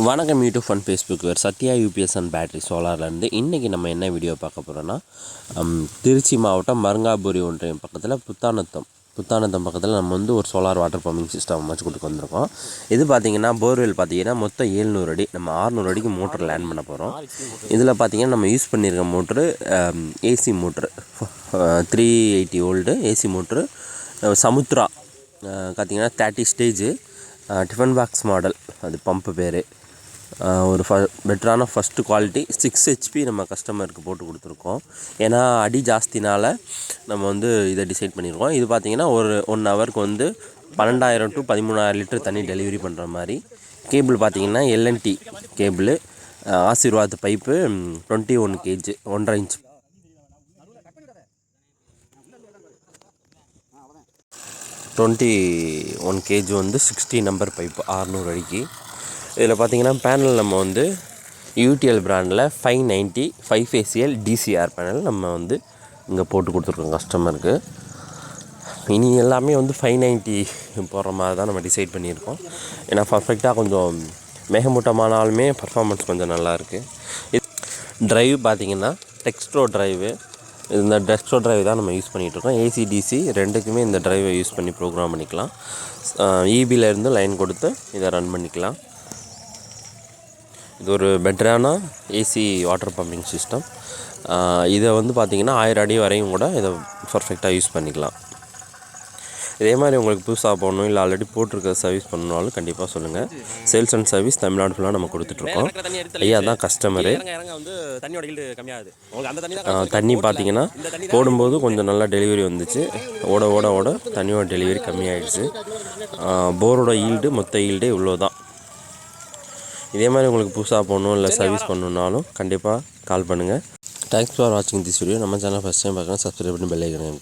வணக்கம் YouTube and Facebook வேறு Sathya UPS and battery சோலார்லேருந்து இன்றைக்கி நம்ம என்ன வீடியோ பார்க்க போகிறோன்னா திருச்சி மாவட்டம் மருங்காபுரி ஒன்றியம் பக்கத்தில் புத்தானத்தம் பக்கத்தில் நம்ம வந்து ஒரு சோலார் வாட்டர் பம்பிங் சிஸ்டம் அமைச்சு கொடுத்து வந்திருக்கோம். இது பார்த்திங்கன்னா போர்வெல் பார்த்திங்கன்னா மொத்தம் 700 அடி, நம்ம 600 அடிக்கு மோட்டர் லேண்ட் பண்ண போகிறோம். இதில் பார்த்திங்கன்னா நம்ம யூஸ் பண்ணியிருக்க motor AC motor 380 volt AC motor Samudra பார்த்திங்கன்னா 30 ஸ்டேஜு டிஃபன் பாக்ஸ் மாடல், அது பம்பு பேர். ஒரு பெட்டரான ஃபஸ்ட்டு குவாலிட்டி 6 HP நம்ம கஸ்டமருக்கு போட்டு கொடுத்துருக்கோம். ஏன்னா அடி ஜாஸ்தினால் நம்ம வந்து இதை டிசைட் பண்ணியிருக்கோம். இது பார்த்திங்கன்னா ஒரு 1 ஹவருக்கு வந்து 12,000 to 13,000 லிட்டர் தண்ணி டெலிவரி பண்ணுற மாதிரி. கேபிள் பார்த்திங்கன்னா LNT cable, Aashirvaad pipe 21 kg 1.5 inch. 21 kg வந்து 60 நம்பர் பைப்பு 600 அடிக்கு. இதில் பார்த்திங்கன்னா பேனல் நம்ம வந்து UTL பிராண்டில் 590 5 ஃபேசியல் DCR பேனல் நம்ம வந்து இங்கே போட்டு கொடுத்துருக்கோம் கஸ்டமருக்கு. இனி எல்லாமே வந்து 590 போடுற மாதிரி தான் நம்ம டிசைட் பண்ணியிருக்கோம். ஏன்னா பர்ஃபெக்டாக கொஞ்சம் மேகமூட்டமானாலுமே பர்ஃபார்மன்ஸ் கொஞ்சம் நல்லாயிருக்கு. ட்ரைவ் பார்த்திங்கன்னா டெக்ஸ்ட்ரோ ட்ரைவு, இந்த டெக்ஸ்ட்ரோ ட்ரைவ் தான் நம்ம யூஸ் பண்ணிகிட்ருக்கோம். AC DC ரெண்டுக்குமே இந்த ட்ரைவை யூஸ் பண்ணி ப்ரோக்ராம் பண்ணிக்கலாம். EBலேருந்து லைன் கொடுத்து இதை ரன் பண்ணிக்கலாம். இது ஒரு பெட்டரான AC வாட்டர் பம்பிங் சிஸ்டம். இதை வந்து பார்த்திங்கன்னா 1000 அடி வரையும் கூட இதை பர்ஃபெக்டாக யூஸ் பண்ணிக்கலாம். இதே மாதிரி உங்களுக்கு புதுசாக போடணும் இல்லை ஆல்ரெடி போட்டிருக்க சர்வீஸ் பண்ணணுனாலும் கண்டிப்பாக சொல்லுங்கள். சேல்ஸ் அண்ட் சர்வீஸ் தமிழ்நாடு ஃபுல்லாக நம்ம கொடுத்துட்ருக்கோம். ஐயா தான் கஸ்டமரு. தண்ணி பார்த்திங்கன்னா போடும்போது கொஞ்சம் நல்லா டெலிவரி வந்துச்சு. ஓட ஓட ஓட தண்ணியோட டெலிவரி கம்மியாகிடுச்சு. போரோட ஈல்டு மொத்த ஈல்டே இவ்வளோ தான். இதே மாதிரி உங்களுக்கு புதுசாக போடணும் இல்லை சர்வீஸ் பண்ணணுன்னாலும் கண்டிப்பாக கால் பண்ணுங்கள். தேங்க்ஸ் ஃபார் வாட்சிங் திஸ் வீடியோ. நம்ம சேனல் ஃபஸ்ட் டைம் பார்க்கலாம், சப்ஸ்கிரைப் பண்ணி பெல் ஐகான்